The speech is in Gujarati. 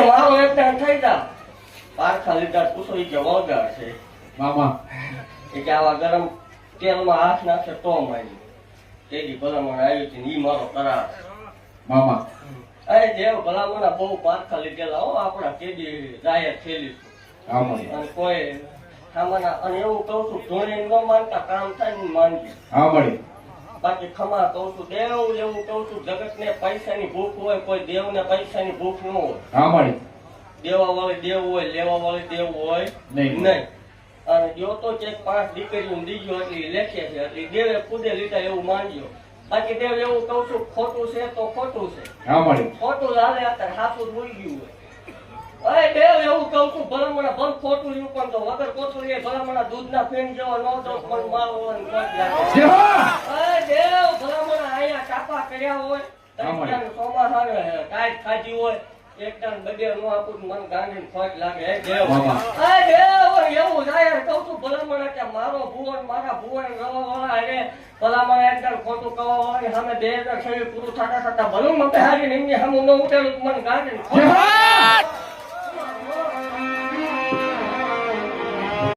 મારો એક થઈ જા પારખા લીધા પૂછો એ કે વળગાર છે મામા એ કે આવા ગરમ તેલમાં હાથ નાખે તો મારી તેની ભલામણ આવી હતી ઈ મારો કરાર મામા અરે દેવ ભલામણ બહુ પારખા લીધેલા હો આપણા કેદી જાહેર થયેલી આમાં અને કોઈ સામાના અને એવું કહું છું ધોણી ન માનતા કામ થાય ને માનજે હા મળી બાકી ખમા કહું છું દેવ એવું કહું છું જગત ને પૈસાની ભૂખ હોય કોઈ દેવ ને પૈસાની ભૂખ ન હોય હા મળી દેવા વાળી દેવ હોય લેવા વાળી દેવ હોય નહીં. નહીં અને જો તો ચેક 5 દીકરીઓ દીજો એટલી લેખે છે એટલી દેવે ખુદે લીધા એવું માનજો બાકી દેવ એવું કહું છું ખોટું છે તો ખોટું છે હા મળી ખોટું લાલે અત્યારે સાચું ભૂલી ગયું હોય અરે દેવ એવું કહું છું ભલામણા ભલ ખોટું રહ્યું પણ તો વગર ખોટું એ ભલામણા દૂધના ફેન જેવો ન તો પણ મારો હોય ને કોઈ લાગે જય હો! અરે દેવ ભલામણા અહીંયા ચાપા કર્યા હોય આમાં. ચોમાસા કાંઈ ખાધી હોય એક ટાણ બગે નો આપું મન ગાંધીને ખોટ લાગે હે દેવ મામા. અરે દેવ એવું જાય કહું છું ભલામણા કે મારો ભુવન મારા ભુવન રવા વાળા અરે ભલામણા એક ટાણ ખોટું કવા વાળા સામે 2000 પૂરું થતા થતા ભલું મને હારી નહીં સામે ન ઉઠેલું મન ગાંધીને ખોટ